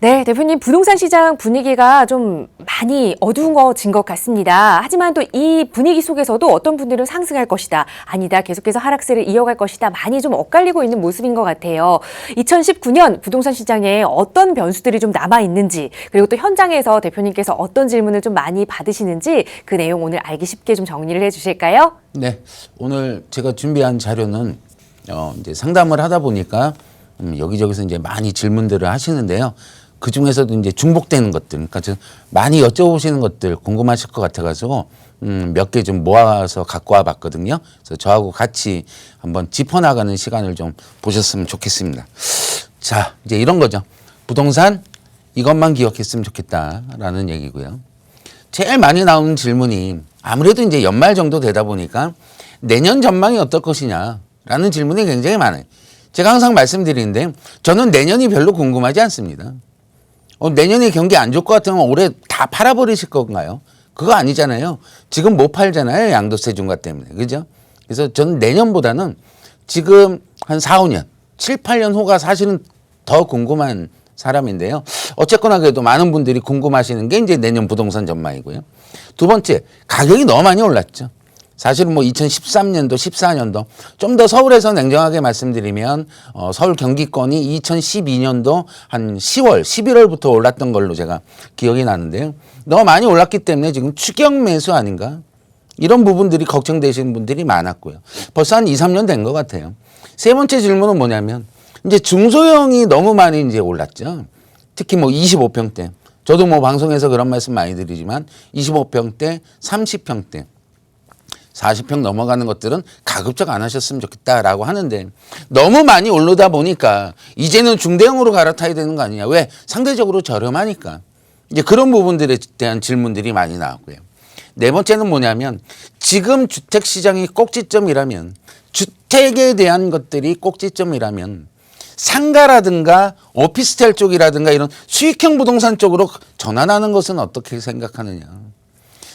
네, 대표님, 부동산 시장 분위기가 좀 많이 어두워진 것 같습니다. 하지만 또 이 분위기 속에서도 어떤 분들은 상승할 것이다, 아니다, 계속해서 하락세를 이어갈 것이다, 많이 좀 엇갈리고 있는 모습인 것 같아요. 2019년 부동산 시장에 어떤 변수들이 좀 남아있는지, 그리고 또 현장에서 대표님께서 어떤 질문을 좀 많이 받으시는지 그 내용 오늘 알기 쉽게 좀 정리를 해주실까요? 네, 오늘 제가 준비한 자료는 이제 상담을 하다 보니까 여기저기서 이제 많이 질문들을 하시는데요. 그 중에서도 이제 중복되는 것들, 그러니까 좀 많이 여쭤보시는 것들 궁금하실 것 같아가지고 몇 개 좀 모아서 갖고 와봤거든요. 그래서 저하고 같이 한번 짚어나가는 시간을 좀 보셨으면 좋겠습니다. 자, 이제 이런 거죠. 부동산 이것만 기억했으면 좋겠다라는 얘기고요. 제일 많이 나오는 질문이 아무래도 이제 연말 정도 되다 보니까 내년 전망이 어떨 것이냐라는 질문이 굉장히 많아요. 제가 항상 말씀드리는데 저는 내년이 별로 궁금하지 않습니다. 내년에 경기 안 좋을 것 같으면 올해 다 팔아버리실 건가요? 그거 아니잖아요. 지금 못 팔잖아요. 양도세 중과 때문에. 그죠? 그래서 저는 내년보다는 지금 한 4, 5년, 7, 8년 후가 사실은 더 궁금한 사람인데요. 어쨌거나 그래도 많은 분들이 궁금하시는 게 이제 내년 부동산 전망이고요. 두 번째, 가격이 너무 많이 올랐죠. 사실은 뭐 2013년도, 14년도 좀 더 서울에서 냉정하게 말씀드리면 서울 경기권이 2012년도 한 10월, 11월부터 올랐던 걸로 제가 기억이 나는데요. 너무 많이 올랐기 때문에 지금 추격 매수 아닌가? 이런 부분들이 걱정되시는 분들이 많았고요. 벌써 한 2, 3년 된 것 같아요. 세 번째 질문은 뭐냐면 이제 중소형이 너무 많이 이제 올랐죠. 특히 뭐 25평대. 저도 뭐 방송에서 그런 말씀 많이 드리지만 25평대, 30평대. 40평 넘어가는 것들은 가급적 안 하셨으면 좋겠다라고 하는데 너무 많이 오르다 보니까 이제는 중대형으로 갈아타야 되는 거 아니냐. 왜? 상대적으로 저렴하니까. 이제 그런 부분들에 대한 질문들이 많이 나왔고요. 네 번째는 뭐냐면 지금 주택시장이 꼭지점이라면 주택에 대한 것들이 꼭지점이라면 상가라든가 오피스텔 쪽이라든가 이런 수익형 부동산 쪽으로 전환하는 것은 어떻게 생각하느냐.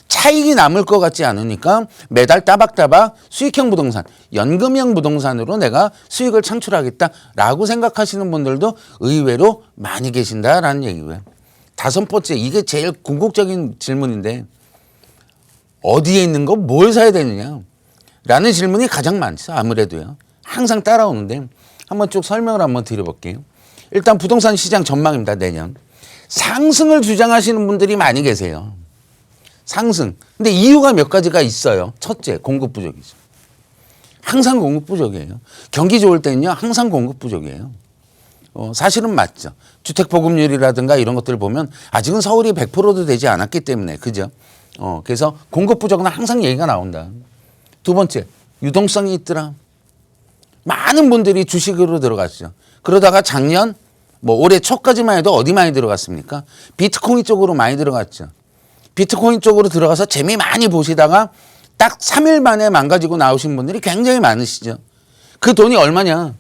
차익이 남을 것 같지 않으니까 매달 따박따박 수익형 부동산, 연금형 부동산으로 내가 수익을 창출하겠다라고 생각하시는 분들도 의외로 많이 계신다라는 얘기고요. 다섯 번째, 이게 제일 궁극적인 질문인데 어디에 있는 거 뭘 사야 되느냐 라는 질문이 가장 많죠. 아무래도요. 항상 따라오는데 한번 쭉 설명을 한번 드려볼게요. 일단 부동산 시장 전망입니다. 내년. 상승을 주장하시는 분들이 많이 계세요. 상승. 근데 이유가 몇 가지가 있어요. 첫째, 공급 부족이죠. 항상 공급 부족이에요. 경기 좋을 때는요, 항상 공급 부족이에요. 사실은 맞죠. 주택 보급률이라든가 이런 것들을 보면 아직은 서울이 100%도 되지 않았기 때문에, 그죠? 그래서 공급 부족은 항상 얘기가 나온다. 두 번째, 유동성이 있더라. 많은 분들이 주식으로 들어갔죠. 그러다가 작년, 뭐 올해 초까지만 해도 어디 많이 들어갔습니까? 비트코인 쪽으로 많이 들어갔죠. 비트코인 쪽으로 들어가서 재미 많이 보시다가 딱 3일 만에 망가지고 나오신 분들이 굉장히 많으시죠. 그 돈이 얼마냐?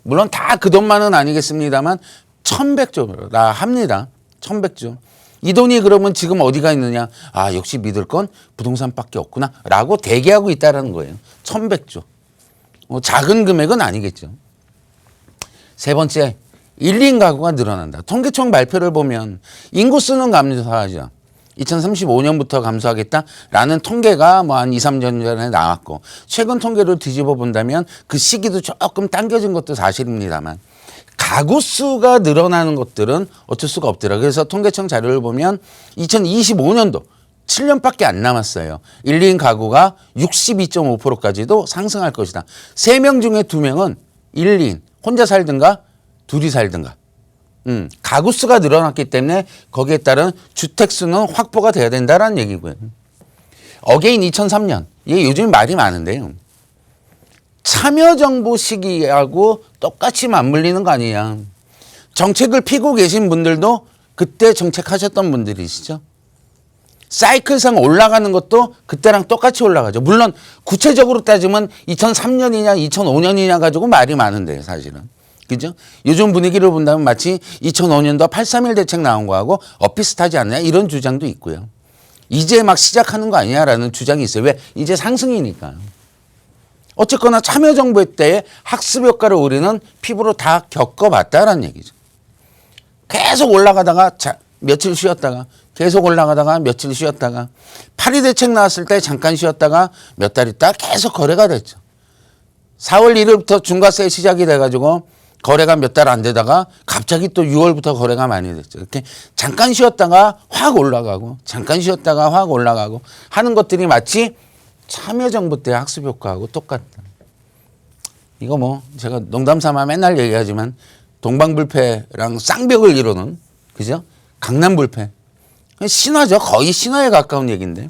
물론 다 그 돈만은 아니겠습니다만 1100조라 합니다. 1100조. 이 돈이 그러면 지금 어디가 있느냐? 아, 역시 믿을 건 부동산밖에 없구나 라고 대기하고 있다는 거예요. 1100조. 작은 금액은 아니겠죠. 세 번째, 1인 가구가 늘어난다. 통계청 발표를 보면 인구수는 감소하죠. 2035년부터 감소하겠다라는 통계가 뭐 한 2, 3년 전에 나왔고 최근 통계를 뒤집어 본다면 그 시기도 조금 당겨진 것도 사실입니다만 가구 수가 늘어나는 것들은 어쩔 수가 없더라. 그래서 통계청 자료를 보면 2025년도 7년밖에 안 남았어요. 1인 가구가 62.5%까지도 상승할 것이다. 3명 중에 2명은 1인 혼자 살든가 둘이 살든가. 가구 수가 늘어났기 때문에 거기에 따른 주택 수는 확보가 돼야 된다라는 얘기고요. 어게인 2003년. 이게 요즘 말이 많은데요. 참여정부 시기하고 똑같이 맞물리는 거 아니냐. 정책을 피고 계신 분들도 그때 정책하셨던 분들이시죠. 사이클상 올라가는 것도 그때랑 똑같이 올라가죠. 물론 구체적으로 따지면 2003년이냐 2005년이냐 가지고 말이 많은데요. 사실은. 그죠? 요즘 분위기를 본다면 마치 2005년도 8.3일 대책 나온 거하고 비슷하지 않냐 이런 주장도 있고요. 이제 막 시작하는 거 아니냐라는 주장이 있어요. 왜? 이제 상승이니까요. 어쨌거나 참여정부 때의 학습 효과를 우리는 피부로 다 겪어봤다라는 얘기죠. 계속 올라가다가 며칠 쉬었다가 계속 올라가다가 며칠 쉬었다가 파리 대책 나왔을 때 잠깐 쉬었다가 몇 달 있다가 계속 거래가 됐죠. 4월 1일부터 중과세 시작이 돼가지고 거래가 몇 달 안 되다가 갑자기 또 6월부터 거래가 많이 됐죠. 이렇게 잠깐 쉬었다가 확 올라가고 잠깐 쉬었다가 확 올라가고 하는 것들이 마치 참여정부 때 학습 효과하고 똑같다. 이거 뭐 제가 농담 삼아 맨날 얘기하지만 동방불패랑 쌍벽을 이루는 그죠? 강남불패. 신화죠. 거의 신화에 가까운 얘기인데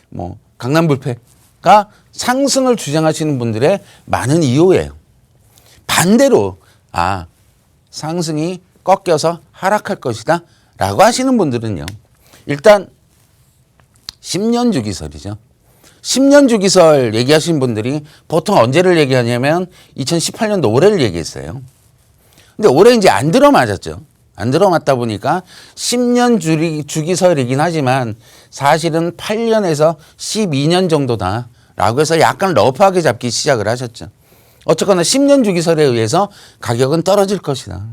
뭐 강남불패가 상승을 주장하시는 분들의 많은 이유예요. 반대로 상승이 꺾여서 하락할 것이다 라고 하시는 분들은요. 일단 10년 주기설이죠. 10년 주기설 얘기하시는 분들이 보통 언제를 얘기하냐면 2018년도 올해를 얘기했어요. 근데 올해 이제 안 들어맞았죠. 안 들어맞다 보니까 10년 주기설이긴 하지만 사실은 8년에서 12년 정도다 라고 해서 약간 러프하게 잡기 시작을 하셨죠. 어쨌거나 10년 주기설에 의해서 가격은 떨어질 것이다.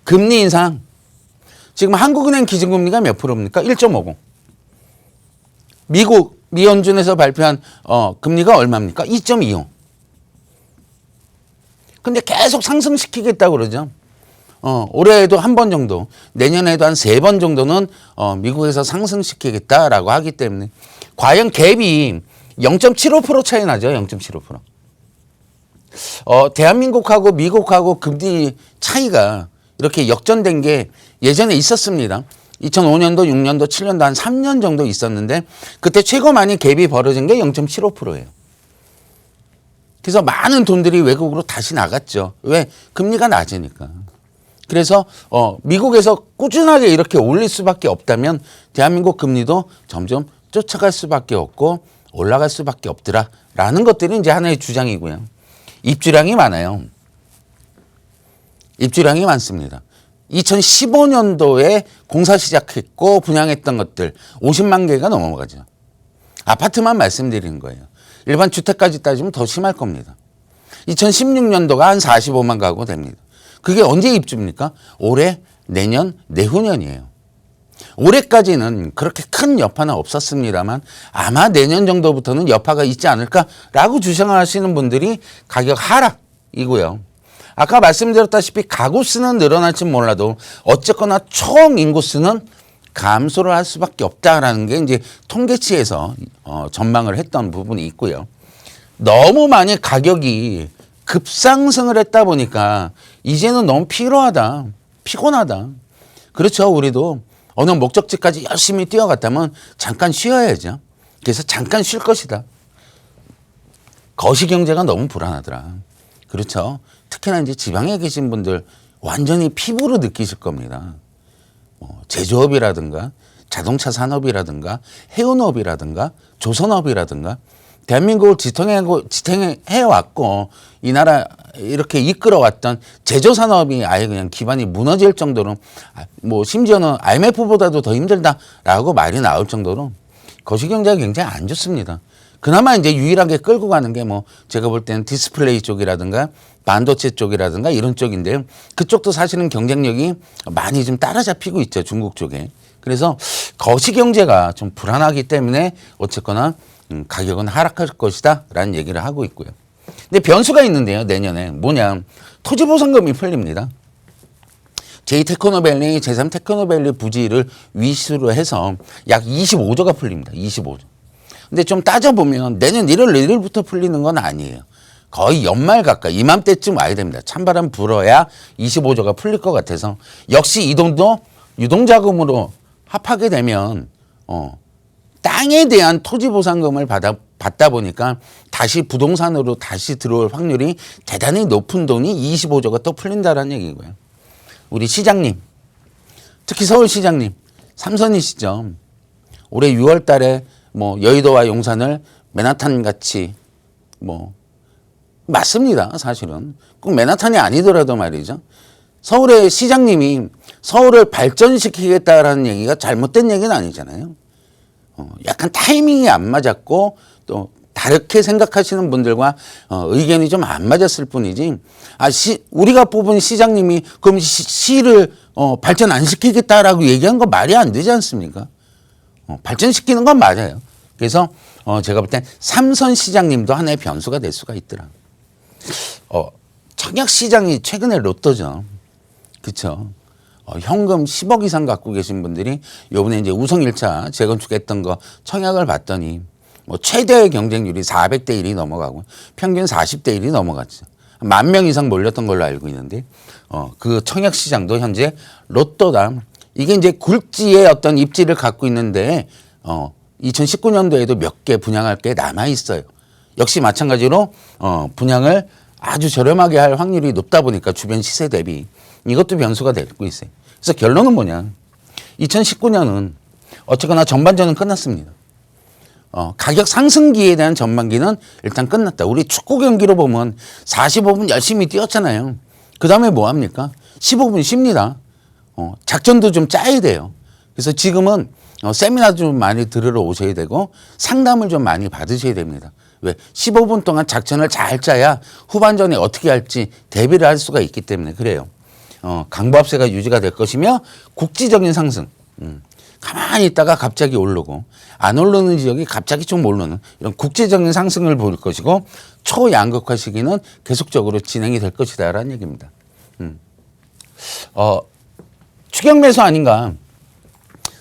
금리 인상. 지금 한국은행 기준금리가 몇 프로입니까? 1.50. 미국 미연준에서 발표한 금리가 얼마입니까? 2.25. 근데 계속 상승시키겠다고 그러죠. 올해에도 한 번 정도, 내년에도 한 3번 정도는 미국에서 상승시키겠다라고 하기 때문에 과연 갭이 0.75% 차이 나죠. 0.75%. 대한민국하고 미국하고 금리 차이가 이렇게 역전된 게 예전에 있었습니다. 2005년도, 6년도, 7년도 한 3년 정도 있었는데 그때 최고 많이 갭이 벌어진 게 0.75%예요. 그래서 많은 돈들이 외국으로 다시 나갔죠. 왜? 금리가 낮으니까. 그래서 미국에서 꾸준하게 이렇게 올릴 수밖에 없다면 대한민국 금리도 점점 쫓아갈 수밖에 없고 올라갈 수밖에 없더라라는 것들이 이제 하나의 주장이고요. 입주량이 많아요. 입주량이 많습니다. 2015년도에 공사 시작했고 분양했던 것들 50만 개가 넘어가죠. 아파트만 말씀드리는 거예요. 일반 주택까지 따지면 더 심할 겁니다. 2016년도가 한 45만 가구 됩니다. 그게 언제 입주입니까? 올해, 내년, 내후년이에요. 올해까지는 그렇게 큰 여파는 없었습니다만 아마 내년 정도부터는 여파가 있지 않을까라고 주장하시는 분들이 가격 하락이고요. 아까 말씀드렸다시피 가구 수는 늘어날지 몰라도 어쨌거나 총 인구 수는 감소를 할 수밖에 없다라는 게 이제 통계치에서 전망을 했던 부분이 있고요. 너무 많이 가격이 급상승을 했다 보니까 이제는 너무 피로하다, 피곤하다. 그렇죠. 우리도 어느 목적지까지 열심히 뛰어갔다면 잠깐 쉬어야죠. 그래서 잠깐 쉴 것이다. 거시경제가 너무 불안하더라. 그렇죠. 특히나 이제 지방에 계신 분들 완전히 피부로 느끼실 겁니다. 제조업이라든가 자동차 산업이라든가 해운업이라든가 조선업이라든가 대한민국을 지탱해왔고 이 나라 이렇게 이끌어왔던 제조산업이 아예 그냥 기반이 무너질 정도로 뭐 심지어는 IMF보다도 더 힘들다라고 말이 나올 정도로 거시경제가 굉장히 안 좋습니다. 그나마 이제 유일하게 끌고 가는 게 뭐 제가 볼 때는 디스플레이 쪽이라든가 반도체 쪽이라든가 이런 쪽인데요. 그쪽도 사실은 경쟁력이 많이 좀 따라잡히고 있죠. 중국 쪽에. 그래서 거시경제가 좀 불안하기 때문에 어쨌거나 가격은 하락할 것이다 라는 얘기를 하고 있고요. 근데 변수가 있는데요. 내년에 뭐냐. 토지보상금이 풀립니다. 제2테크노밸리, 제3테크노밸리 부지를 위수로 해서 약 25조가 풀립니다. 25조. 근데 좀 따져보면 내년 1월 1일부터 풀리는 건 아니에요. 거의 연말 가까이 이맘때쯤 와야 됩니다. 찬바람 불어야 25조가 풀릴 것 같아서 역시 이 돈도 유동자금으로 합하게 되면 땅에 대한 토지보상금을 받다 보니까 다시 부동산으로 다시 들어올 확률이 대단히 높은 돈이 25조가 또 풀린다라는 얘기고요. 우리 시장님, 특히 서울시장님, 삼선이시죠. 올해 6월 달에 뭐 여의도와 용산을 맨하탄 같이 뭐 맞습니다. 사실은 꼭 맨하탄이 아니더라도 말이죠. 서울의 시장님이 서울을 발전시키겠다라는 얘기가 잘못된 얘기는 아니잖아요. 약간 타이밍이 안 맞았고 또 다르게 생각하시는 분들과 의견이 좀 안 맞았을 뿐이지. 우리가 뽑은 시장님이 그럼 시를 발전 안 시키겠다라고 얘기한 건 말이 안 되지 않습니까? 발전시키는 건 맞아요. 그래서 제가 볼 땐 삼선 시장님도 하나의 변수가 될 수가 있더라. 청약 시장이 최근에 로또죠. 그렇죠. 현금 10억 이상 갖고 계신 분들이 요번에 이제 우성 1차 재건축했던 거 청약을 봤더니 뭐 최대의 경쟁률이 400대 1이 넘어가고 평균 40대 1이 넘어갔죠. 10,000명 이상 몰렸던 걸로 알고 있는데 그 청약 시장도 현재 로또다. 이게 이제 굴지의 어떤 입지를 갖고 있는데 2019년도에도 몇 개 분양할 게 남아 있어요. 역시 마찬가지로 분양을 아주 저렴하게 할 확률이 높다 보니까 주변 시세 대비 이것도 변수가 되고 있어요. 그래서 결론은 뭐냐? 2019년은 어쨌거나 전반전은 끝났습니다. 가격 상승기에 대한 전반기는 일단 끝났다. 우리 축구 경기로 보면 45분 열심히 뛰었잖아요. 그 다음에 뭐 합니까? 15분 쉽니다. 작전도 좀 짜야 돼요. 그래서 지금은 세미나도 좀 많이 들으러 오셔야 되고 상담을 좀 많이 받으셔야 됩니다. 왜? 15분 동안 작전을 잘 짜야 후반전에 어떻게 할지 대비를 할 수가 있기 때문에 그래요. 강보합세가 유지가 될 것이며 국지적인 상승. 가만히 있다가 갑자기 오르고 안 오르는 지역이 갑자기 좀 오르는 이런 국제적인 상승을 볼 것이고 초양극화 시기는 계속적으로 진행이 될 것이다라는 얘기입니다. 추격 매수 아닌가?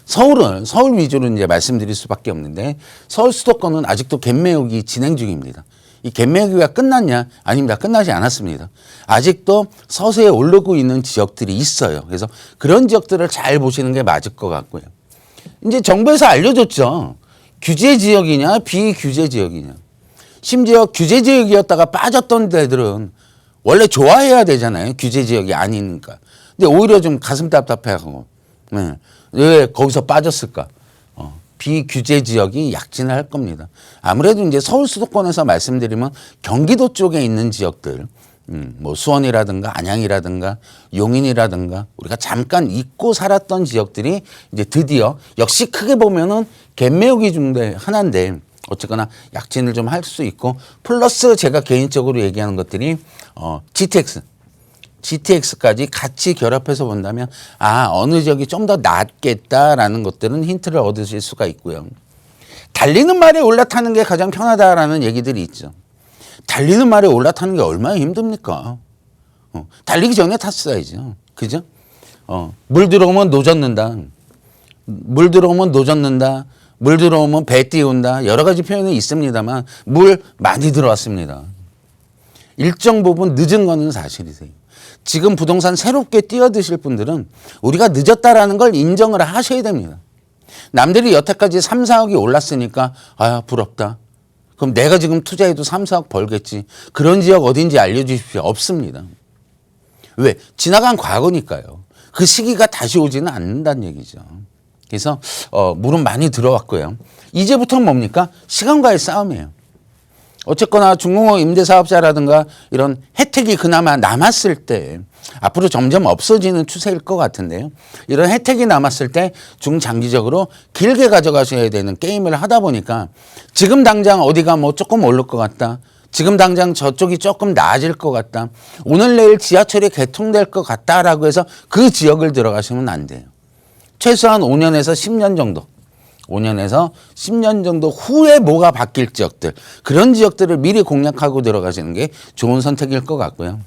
서울 위주로 이제 말씀드릴 수밖에 없는데 서울 수도권은 아직도 갭매우기 진행 중입니다. 이 갭매우기가 끝났냐? 아닙니다. 끝나지 않았습니다. 아직도 서서히 오르고 있는 지역들이 있어요. 그래서 그런 지역들을 잘 보시는 게 맞을 것 같고요. 이제 정부에서 알려줬죠. 규제 지역이냐 비규제 지역이냐. 심지어 규제 지역이었다가 빠졌던 데들은 원래 좋아해야 되잖아요. 규제 지역이 아니니까. 근데 오히려 좀 가슴 답답해하고 왜 거기서 빠졌을까. 비규제 지역이 약진을 할 겁니다. 아무래도 이제 서울 수도권에서 말씀드리면 경기도 쪽에 있는 지역들 뭐 수원이라든가 안양이라든가 용인이라든가 우리가 잠깐 잊고 살았던 지역들이 이제 드디어 역시 크게 보면은 갭매우기 중에 하나인데 어쨌거나 약진을 좀 할 수 있고 플러스 제가 개인적으로 얘기하는 것들이 GTX까지 같이 결합해서 본다면 어느 지역이 좀 더 낫겠다라는 것들은 힌트를 얻으실 수가 있고요. 달리는 말에 올라타는 게 가장 편하다라는 얘기들이 있죠. 달리는 말에 올라타는 게 얼마나 힘듭니까? 달리기 전에 탔어야죠. 그죠? 물 들어오면 노젓는다. 물 들어오면 노젓는다. 물 들어오면 배 띄운다. 여러 가지 표현이 있습니다만 물 많이 들어왔습니다. 일정 부분 늦은 거는 사실이세요. 지금 부동산 새롭게 뛰어드실 분들은 우리가 늦었다라는 걸 인정을 하셔야 됩니다. 남들이 여태까지 3, 4억이 올랐으니까 부럽다. 그럼 내가 지금 투자해도 3, 4억 벌겠지. 그런 지역 어딘지 알려주십시오. 없습니다. 왜? 지나간 과거니까요. 그 시기가 다시 오지는 않는다는 얘기죠. 그래서 물은 많이 들어왔고요. 이제부터는 뭡니까? 시간과의 싸움이에요. 어쨌거나 중공업 임대사업자라든가 이런 혜택이 그나마 남았을 때 앞으로 점점 없어지는 추세일 것 같은데요. 이런 혜택이 남았을 때 중장기적으로 길게 가져가셔야 되는 게임을 하다 보니까 지금 당장 어디가 뭐 조금 오를 것 같다. 지금 당장 저쪽이 조금 나아질 것 같다. 오늘 내일 지하철이 개통될 것 같다라고 해서 그 지역을 들어가시면 안 돼요. 최소한 5년에서 10년 정도. 5년에서 10년 정도 후에 뭐가 바뀔 지역들 그런 지역들을 미리 공략하고 들어가시는 게 좋은 선택일 것 같고요.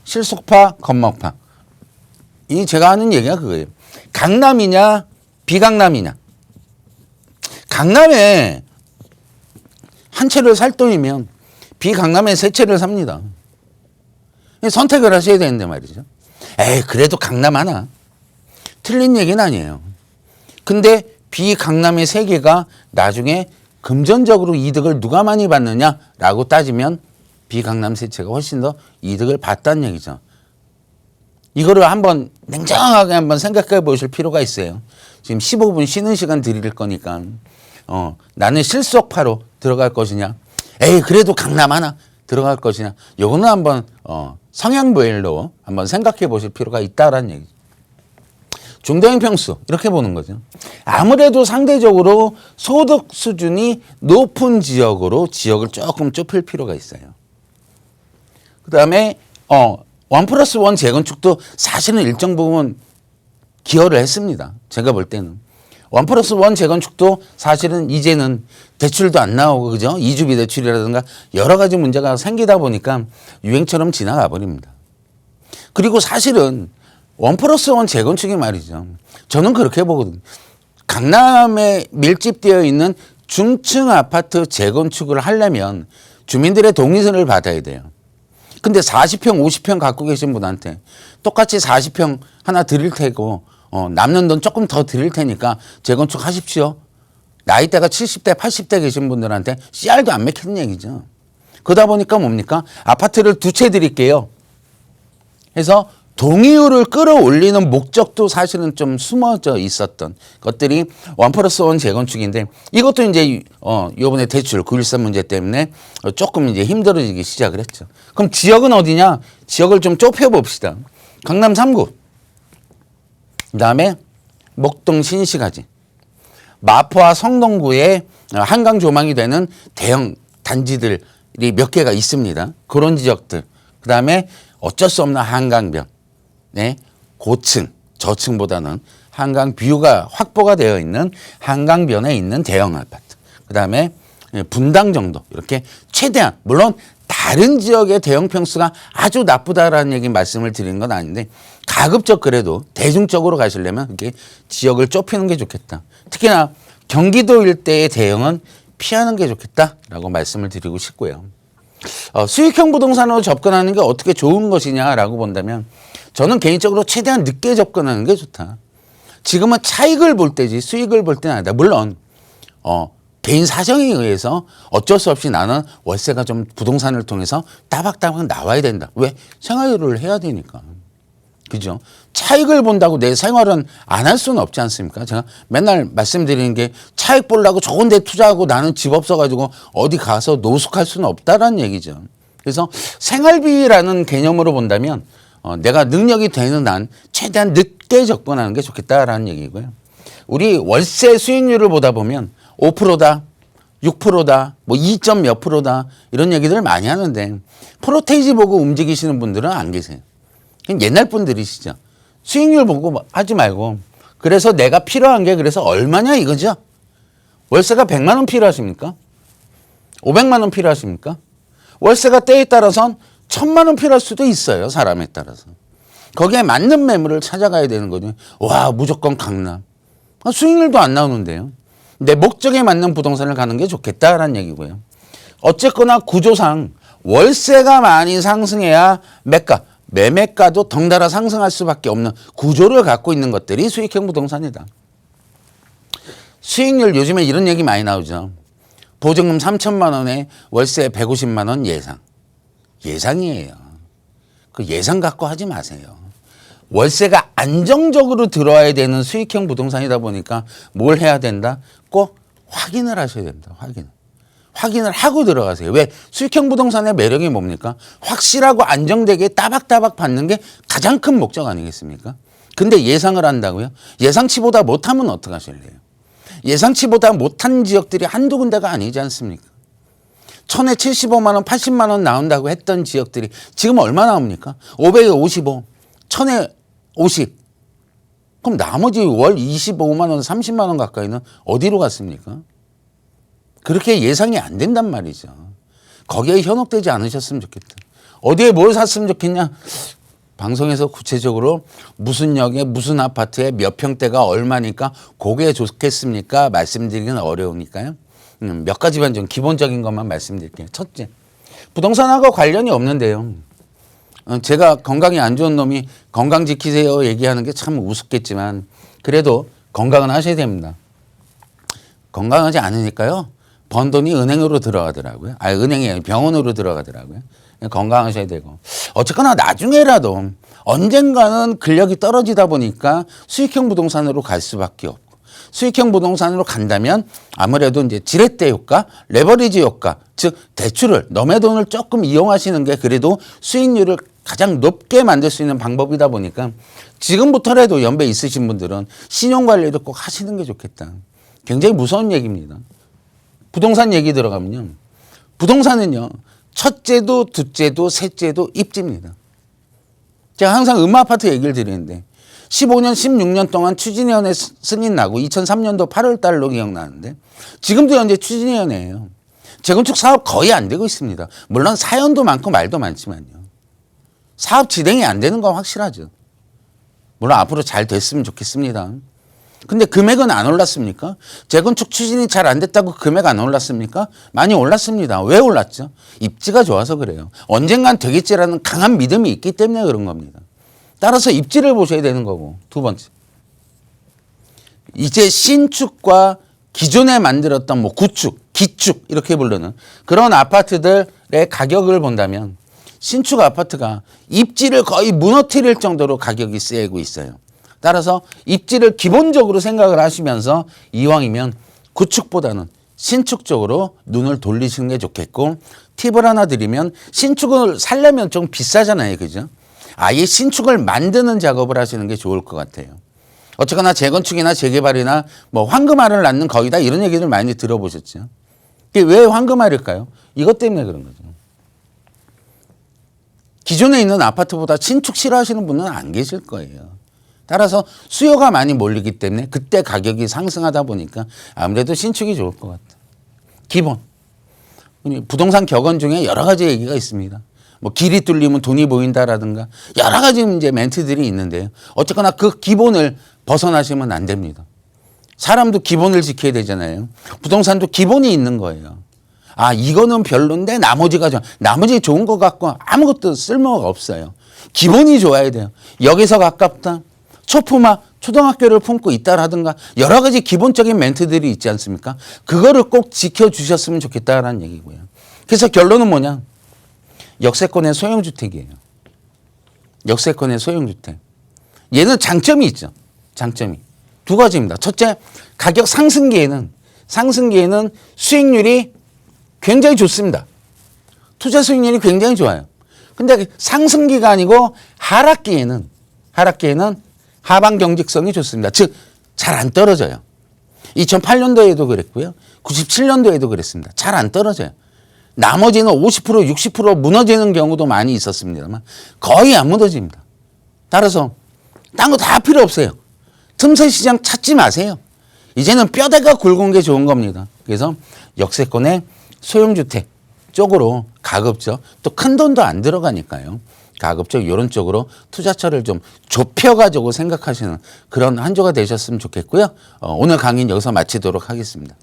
실속파, 건목파. 이 제가 하는 얘기가 그거예요. 강남이냐 비강남이냐. 강남에 한 채를 살 돈이면 비강남에 세 채를 삽니다. 선택을 하셔야 되는데 말이죠. 그래도 강남 하나. 틀린 얘기는 아니에요. 근데 비강남의 세 개가 나중에 금전적으로 이득을 누가 많이 받느냐라고 따지면 비강남 세 채가 훨씬 더 이득을 봤다는 얘기죠. 이거를 한번 냉정하게 한번 생각해 보실 필요가 있어요. 지금 15분 쉬는 시간 드릴 거니까 나는 실속파로 들어갈 것이냐. 그래도 강남 하나 들어갈 것이냐. 요거는 한번 성향부엘로 한번 생각해 보실 필요가 있다라는 얘기죠. 중도형 평수 이렇게 보는 거죠. 아무래도 상대적으로 소득 수준이 높은 지역으로 지역을 조금 좁힐 필요가 있어요. 그다음에 1+1 재건축도 사실은 일정 부분 기여를 했습니다. 제가 볼 때는. 1+1 재건축도 사실은 이제는 대출도 안 나오고 그죠? 이주비 대출이라든가 여러 가지 문제가 생기다 보니까 유행처럼 지나가 버립니다. 그리고 사실은 1+1 재건축이 말이죠. 저는 그렇게 보거든요. 강남에 밀집되어 있는 중층 아파트 재건축을 하려면 주민들의 동의서를 받아야 돼요. 근데 40평, 50평 갖고 계신 분한테 똑같이 40평 하나 드릴 테고 남는 돈 조금 더 드릴 테니까 재건축 하십시오. 나이대가 70대, 80대 계신 분들한테 씨알도 안 맥히는 얘기죠. 그러다 보니까 뭡니까? 아파트를 2채 드릴게요. 해서 동의율을 끌어올리는 목적도 사실은 좀 숨어져 있었던 것들이 1+1 재건축인데 이것도 이제 요번에 대출 9.13 문제 때문에 조금 이제 힘들어지기 시작을 했죠. 그럼 지역은 어디냐? 지역을 좀 좁혀 봅시다. 강남 3구. 그다음에 목동 신시가지. 마포와 성동구에 한강 조망이 되는 대형 단지들이 몇 개가 있습니다. 그런 지역들. 그다음에 어쩔 수 없는 한강변. 네, 고층, 저층보다는 한강 뷰가 확보가 되어 있는 한강변에 있는 대형 아파트. 그다음에 분당 정도 이렇게 최대한 물론 다른 지역의 대형 평수가 아주 나쁘다라는 얘기 말씀을 드리는 건 아닌데 가급적 그래도 대중적으로 가시려면 이렇게 지역을 좁히는 게 좋겠다. 특히나 경기도 일대의 대형은 피하는 게 좋겠다라고 말씀을 드리고 싶고요. 수익형 부동산으로 접근하는 게 어떻게 좋은 것이냐라고 본다면 저는 개인적으로 최대한 늦게 접근하는 게 좋다. 지금은 차익을 볼 때지 수익을 볼 때는 아니다. 물론 개인 사정에 의해서 어쩔 수 없이 나는 월세가 좀 부동산을 통해서 따박따박 나와야 된다. 왜? 생활을 해야 되니까. 그죠? 차익을 본다고 내 생활은 안 할 수는 없지 않습니까? 제가 맨날 말씀드리는 게 차익 보려고 좋은 데 투자하고 나는 집 없어가지고 어디 가서 노숙할 수는 없다라는 얘기죠. 그래서 생활비라는 개념으로 본다면 내가 능력이 되는 한 최대한 늦게 접근하는 게 좋겠다라는 얘기고요. 우리 월세 수익률을 보다 보면 5%다, 6%다, 뭐 2점 몇 %다 이런 얘기들을 많이 하는데 프로테이지 보고 움직이시는 분들은 안 계세요. 그냥 옛날 분들이시죠. 수익률 보고 하지 말고 그래서 내가 필요한 게 그래서 얼마냐 이거죠. 월세가 100만 원 필요하십니까? 500만 원 필요하십니까? 월세가 때에 따라선 1000만 원 필요할 수도 있어요. 사람에 따라서. 거기에 맞는 매물을 찾아가야 되는 거죠. 와 무조건 강남. 수익률도 안 나오는데요. 내 목적에 맞는 부동산을 가는 게 좋겠다라는 얘기고요. 어쨌거나 구조상 월세가 많이 상승해야 매매가도 덩달아 상승할 수밖에 없는 구조를 갖고 있는 것들이 수익형 부동산이다. 수익률 요즘에 이런 얘기 많이 나오죠. 보증금 3천만 원에 월세 150만 원 예상. 예상이에요. 그 예상 갖고 하지 마세요. 월세가 안정적으로 들어와야 되는 수익형 부동산이다 보니까 뭘 해야 된다? 꼭 확인을 하셔야 됩니다. 확인을 하고 들어가세요. 왜? 수익형 부동산의 매력이 뭡니까? 확실하고 안정되게 따박따박 받는 게 가장 큰 목적 아니겠습니까? 근데 예상을 한다고요? 예상치보다 못하면 어떡하실래요? 예상치보다 못한 지역들이 한두 군데가 아니지 않습니까? 1000에 75만 원, 80만 원 나온다고 했던 지역들이 지금 얼마 나옵니까? 500에 55, 1000에 50. 그럼 나머지 월 25만 원, 30만 원 가까이는 어디로 갔습니까? 그렇게 예상이 안 된단 말이죠. 거기에 현혹되지 않으셨으면 좋겠다. 어디에 뭘 샀으면 좋겠냐? 방송에서 구체적으로 무슨 역에 무슨 아파트에 몇 평대가 얼마니까 그게 좋겠습니까? 말씀드리기는 어려우니까요. 몇 가지만 좀 기본적인 것만 말씀드릴게요. 첫째, 부동산하고 관련이 없는데요. 제가 건강이 안 좋은 놈이 건강 지키세요 얘기하는 게 참 우습겠지만 그래도 건강은 하셔야 됩니다. 건강하지 않으니까요. 번 돈이 은행으로 들어가더라고요. 은행이 아니라 병원으로 들어가더라고요. 건강하셔야 되고. 어쨌거나 나중에라도 언젠가는 근력이 떨어지다 보니까 수익형 부동산으로 갈 수밖에 없고 수익형 부동산으로 간다면 아무래도 이제 지렛대 효과, 레버리지 효과, 즉 대출을 너의 돈을 조금 이용하시는 게 그래도 수익률을 가장 높게 만들 수 있는 방법이다 보니까 지금부터라도 연배 있으신 분들은 신용관리를 꼭 하시는 게 좋겠다. 굉장히 무서운 얘기입니다. 부동산 얘기 들어가면요. 부동산은요. 첫째도 둘째도 셋째도 입지입니다. 제가 항상 음아파트 얘기를 드리는데 15년, 16년 동안 추진위원회 승인 나고 2003년도 8월 달로 기억나는데 지금도 현재 추진위원회예요. 재건축 사업 거의 안 되고 있습니다. 물론 사연도 많고 말도 많지만요. 사업 진행이 안 되는 건 확실하죠. 물론 앞으로 잘 됐으면 좋겠습니다. 근데 금액은 안 올랐습니까? 재건축 추진이 잘 안 됐다고 금액 안 올랐습니까? 많이 올랐습니다. 왜 올랐죠? 입지가 좋아서 그래요. 언젠간 되겠지라는 강한 믿음이 있기 때문에 그런 겁니다. 따라서 입지를 보셔야 되는 거고. 두 번째. 이제 신축과 기존에 만들었던 뭐 구축, 기축 이렇게 부르는 그런 아파트들의 가격을 본다면 신축 아파트가 입지를 거의 무너뜨릴 정도로 가격이 세고 있어요. 따라서 입지를 기본적으로 생각을 하시면서 이왕이면 구축보다는 신축 쪽으로 눈을 돌리시는 게 좋겠고, 팁을 하나 드리면 신축을 살려면 좀 비싸잖아요. 그죠? 아예 신축을 만드는 작업을 하시는 게 좋을 것 같아요. 어쨌거나 재건축이나 재개발이나 뭐 황금알을 낳는 거기다 이런 얘기들 많이 들어보셨죠. 이게 왜 황금알일까요? 이것 때문에 그런 거죠. 기존에 있는 아파트보다 신축 싫어하시는 분은 안 계실 거예요. 따라서 수요가 많이 몰리기 때문에 그때 가격이 상승하다 보니까 아무래도 신축이 좋을 것 같아요. 기본. 부동산 격언 중에 여러 가지 얘기가 있습니다. 뭐 길이 뚫리면 돈이 보인다라든가 여러 가지 이제 멘트들이 있는데요. 어쨌거나 그 기본을 벗어나시면 안 됩니다. 사람도 기본을 지켜야 되잖아요. 부동산도 기본이 있는 거예요. 아, 이거는 별론데 나머지가 좋아. 나머지 좋은 것 같고 아무것도 쓸모가 없어요. 기본이 좋아야 돼요. 여기서 가깝다. 초품화, 초등학교를 품고 있다라든가 여러 가지 기본적인 멘트들이 있지 않습니까? 그거를 꼭 지켜주셨으면 좋겠다라는 얘기고요. 그래서 결론은 뭐냐? 역세권의 소형주택이에요. 역세권의 소형주택. 얘는 장점이 있죠. 장점이. 두 가지입니다. 첫째, 가격 상승기에는 수익률이 굉장히 좋습니다. 투자 수익률이 굉장히 좋아요. 근데 상승기가 아니고 하락기에는 하방 경직성이 좋습니다. 즉, 잘 안 떨어져요. 2008년도에도 그랬고요. 97년도에도 그랬습니다. 잘 안 떨어져요. 나머지는 50%, 60% 무너지는 경우도 많이 있었습니다만 거의 안 무너집니다. 따라서 딴 거 다 필요 없어요. 틈새 시장 찾지 마세요. 이제는 뼈대가 굵은 게 좋은 겁니다. 그래서 역세권의 소형주택 쪽으로 가급적, 또 큰 돈도 안 들어가니까요. 가급적 이런 쪽으로 투자처를 좀 좁혀가지고 생각하시는 그런 한 주가 되셨으면 좋겠고요. 오늘 강의는 여기서 마치도록 하겠습니다.